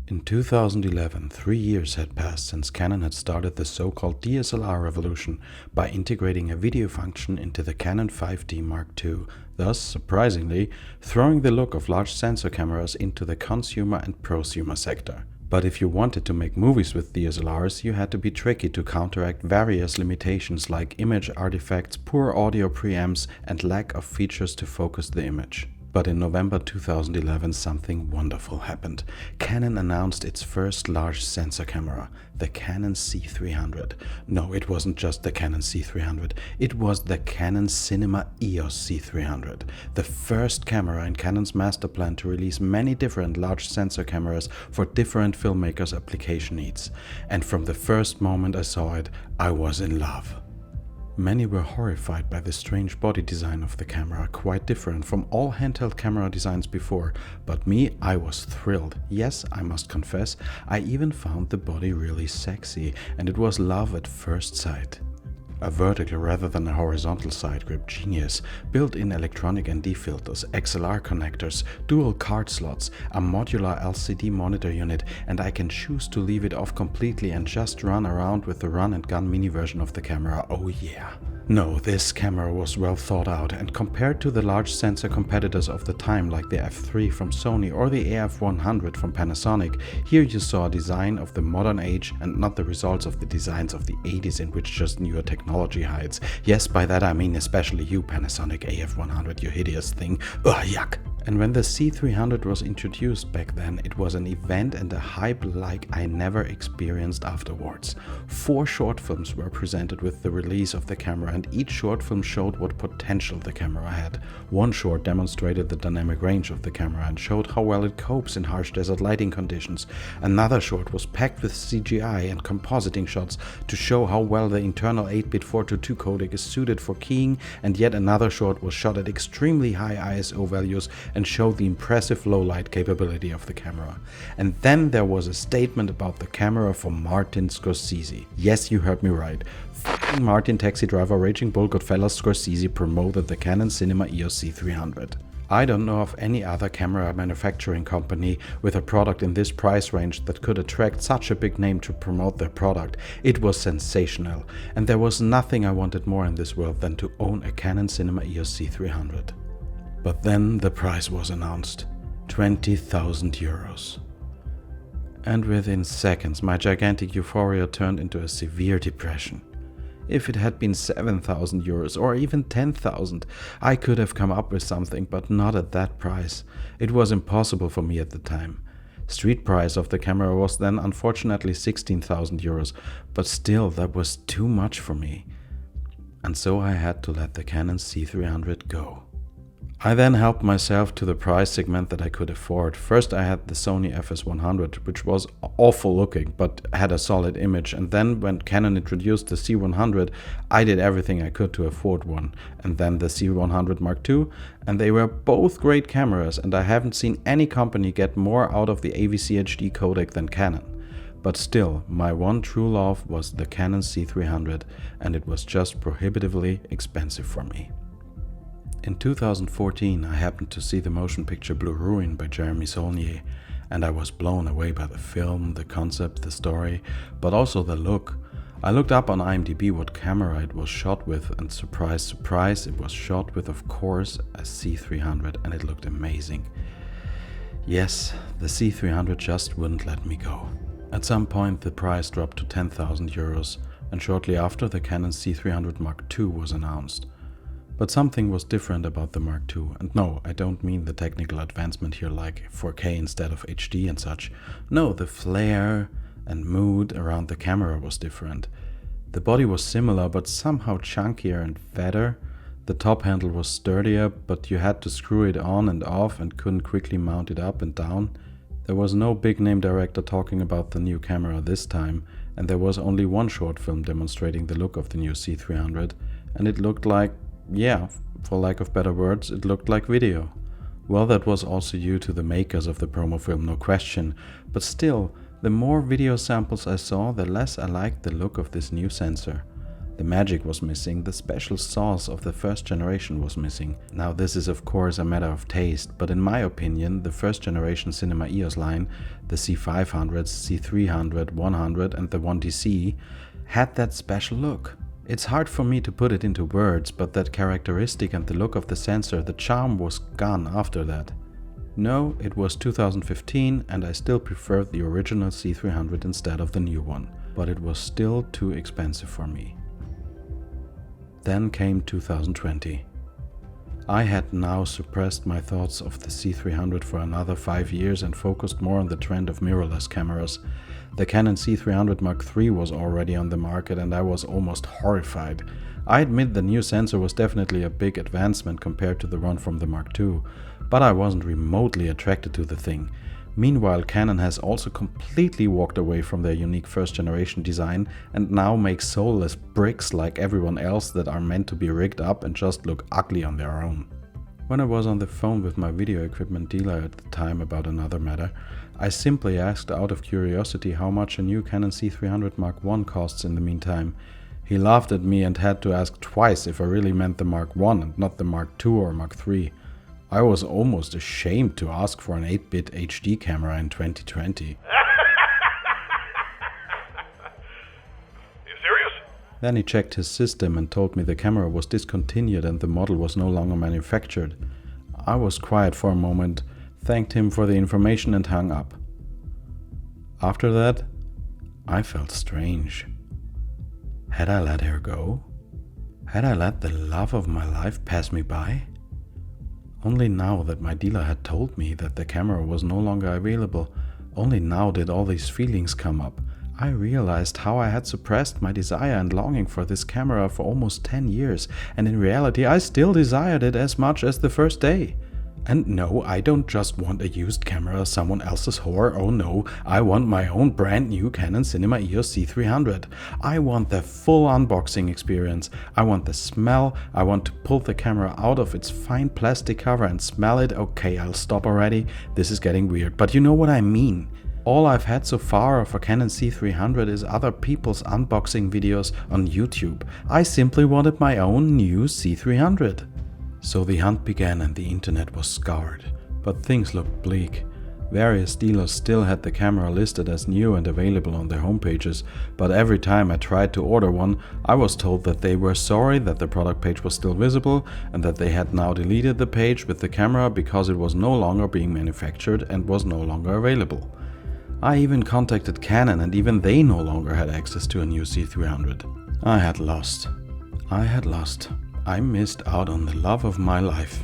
In 2011, 3 years had passed since Canon had started the so-called DSLR revolution by integrating a video function into the Canon 5D Mark II, thus, surprisingly, throwing the look of large sensor cameras into the consumer and prosumer sector. But if you wanted to make movies with DSLRs, you had to be tricky to counteract various limitations like image artifacts, poor audio preamps, and lack of features to focus the image. But in November 2011, something wonderful happened. Canon announced its first large sensor camera, the Canon C300. No, it wasn't just the Canon C300, it was the Canon Cinema EOS C300, the first camera in Canon's master plan to release many different large sensor cameras for different filmmakers' application needs. And from the first moment I saw it, I was in love. Many were horrified by the strange body design of the camera, quite different from all handheld camera designs before, but me, I was thrilled. Yes, I must confess, I even found the body really sexy, and it was love at first sight. A vertical rather than a horizontal side grip, genius, built-in electronic ND filters, XLR connectors, dual card slots, a modular LCD monitor unit, and I can choose to leave it off completely and just run around with the run-and-gun mini version of the camera, oh yeah. No, this camera was well thought out, and compared to the large sensor competitors of the time like the F3 from Sony or the AF100 from Panasonic, here you saw a design of the modern age and not the results of the designs of the 80s in which just newer technology hides. Yes, by that I mean especially you Panasonic AF100, you hideous thing. Ugh, yuck! And when the C300 was introduced back then, it was an event and a hype like I never experienced afterwards. 4 short films were presented with the release of the camera, and each short film showed what potential the camera had. One short demonstrated the dynamic range of the camera and showed how well it copes in harsh desert lighting conditions. Another short was packed with CGI and compositing shots to show how well the internal 8-bit 4:2 codec is suited for keying, and yet another short was shot at extremely high ISO values and showed the impressive low light capability of the camera. And then there was a statement about the camera from Martin Scorsese. Yes, you heard me right. F***ing Martin Taxi Driver Raging Bull Goodfellas Scorsese promoted the Canon Cinema EOS C300. I don't know of any other camera manufacturing company with a product in this price range that could attract such a big name to promote their product. It was sensational, and there was nothing I wanted more in this world than to own a Canon Cinema EOS C300. But then the price was announced, 20,000 euros. And within seconds my gigantic euphoria turned into a severe depression. If it had been 7,000 euros or even 10,000, I could have come up with something, but not at that price. It was impossible for me at the time. Street price of the camera was then unfortunately 16,000 euros, but still that was too much for me. And so I had to let the Canon C300 go. I then helped myself to the price segment that I could afford. First I had the Sony FS100, which was awful looking but had a solid image, and then when Canon introduced the C100, I did everything I could to afford one, and then the C100 Mark II, and they were both great cameras, and I haven't seen any company get more out of the AVC HD codec than Canon. But still, my one true love was the Canon C300, and it was just prohibitively expensive for me. In 2014, I happened to see the motion picture Blue Ruin by Jeremy Saulnier, and I was blown away by the film, the concept, the story, but also the look. I looked up on IMDb what camera it was shot with, and surprise, surprise, it was shot with, of course, a C300, and it looked amazing. Yes, the C300 just wouldn't let me go. At some point the price dropped to 10,000 euros, and shortly after the Canon C300 Mark II was announced. But something was different about the Mark II, and no, I don't mean the technical advancement here like 4K instead of HD and such. No, the flair and mood around the camera was different. The body was similar but somehow chunkier and fatter. The top handle was sturdier, but you had to screw it on and off and couldn't quickly mount it up and down. There was no big name director talking about the new camera this time, and there was only one short film demonstrating the look of the new C300, and it looked like, yeah, for lack of better words, it looked like video. Well, that was also due to the makers of the promo film, no question, but still, the more video samples I saw, the less I liked the look of this new sensor. The magic was missing, the special sauce of the first generation was missing. Now this is of course a matter of taste, but in my opinion, the first generation Cinema EOS line, the C500, C300, 100 and the 1DC, had that special look. It's hard for me to put it into words, but that characteristic and the look of the sensor, the charm was gone after that. No, it was 2015 and I still preferred the original C300 instead of the new one, but it was still too expensive for me. Then came 2020. I had now suppressed my thoughts of the C300 for another 5 years and focused more on the trend of mirrorless cameras. The Canon C300 Mark III was already on the market and I was almost horrified. I admit the new sensor was definitely a big advancement compared to the one from the Mark II, but I wasn't remotely attracted to the thing. Meanwhile, Canon has also completely walked away from their unique first generation design and now makes soulless bricks like everyone else that are meant to be rigged up and just look ugly on their own. When I was on the phone with my video equipment dealer at the time about another matter, I simply asked out of curiosity how much a new Canon C300 Mark I costs in the meantime. He laughed at me and had to ask twice if I really meant the Mark I and not the Mark II or Mark III. I was almost ashamed to ask for an 8-bit HD camera in 2020. You serious? Then he checked his system and told me the camera was discontinued and the model was no longer manufactured. I was quiet for a moment, thanked him for the information and hung up. After that, I felt strange. Had I let her go? Had I let the love of my life pass me by? Only now that my dealer had told me that the camera was no longer available, only now did all these feelings come up. I realized how I had suppressed my desire and longing for this camera for almost 10 years, and in reality I still desired it as much as the first day. And no, I don't just want a used camera, someone else's whore, oh no, I want my own brand new Canon Cinema EOS C300. I want the full unboxing experience, I want the smell, I want to pull the camera out of its fine plastic cover and smell it. Okay, I'll stop already, this is getting weird, but you know what I mean. All I've had so far of a Canon C300 is other people's unboxing videos on YouTube. I simply wanted my own new C300. So the hunt began and the internet was scoured, but things looked bleak. Various dealers still had the camera listed as new and available on their homepages, but every time I tried to order one, I was told that they were sorry that the product page was still visible and that they had now deleted the page with the camera because it was no longer being manufactured and was no longer available. I even contacted Canon and even they no longer had access to a new C300. I had lost. I missed out on the love of my life.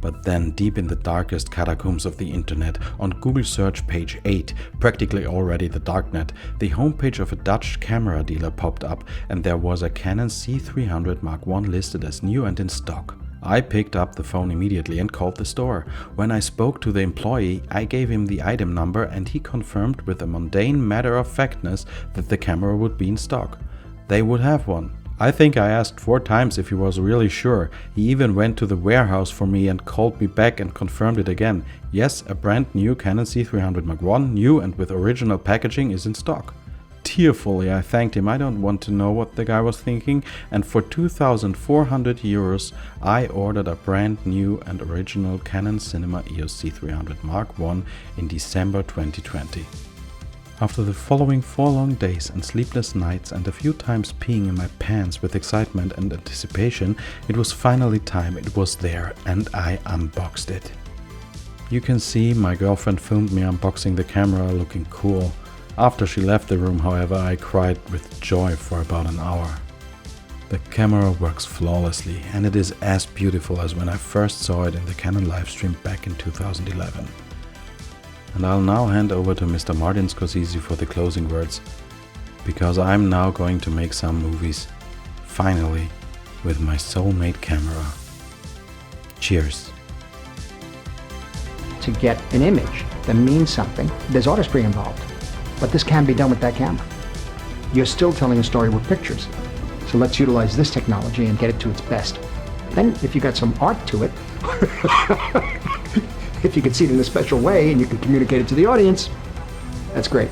But then, deep in the darkest catacombs of the internet, on Google search page 8, practically already the darknet, the homepage of a Dutch camera dealer popped up and there was a Canon C300 Mark I listed as new and in stock. I picked up the phone immediately and called the store. When I spoke to the employee, I gave him the item number and he confirmed with a mundane matter-of-factness that the camera would be in stock. They would have one. I think I asked 4 times if he was really sure. He even went to the warehouse for me and called me back and confirmed it again. Yes, a brand new Canon C300 Mark I, new and with original packaging, is in stock. Tearfully I thanked him. I don't want to know what the guy was thinking, and for 2,400 euros I ordered a brand new and original Canon Cinema EOS C300 Mark I in December 2020. After the following 4 long days and sleepless nights and a few times peeing in my pants with excitement and anticipation, it was finally time. It was there and I unboxed it. You can see my girlfriend filmed me unboxing the camera looking cool. After she left the room, however, I cried with joy for about an hour. The camera works flawlessly and it is as beautiful as when I first saw it in the Canon livestream back in 2011. And I'll now hand over to Mr. Martin Scorsese for the closing words, because I'm now going to make some movies, finally, with my soulmate camera. Cheers. To get an image that means something, there's artistry involved, but this can be done with that camera. You're still telling a story with pictures, so let's utilize this technology and get it to its best. Then, if you got some art to it, if you can see it in a special way and you can communicate it to the audience, that's great.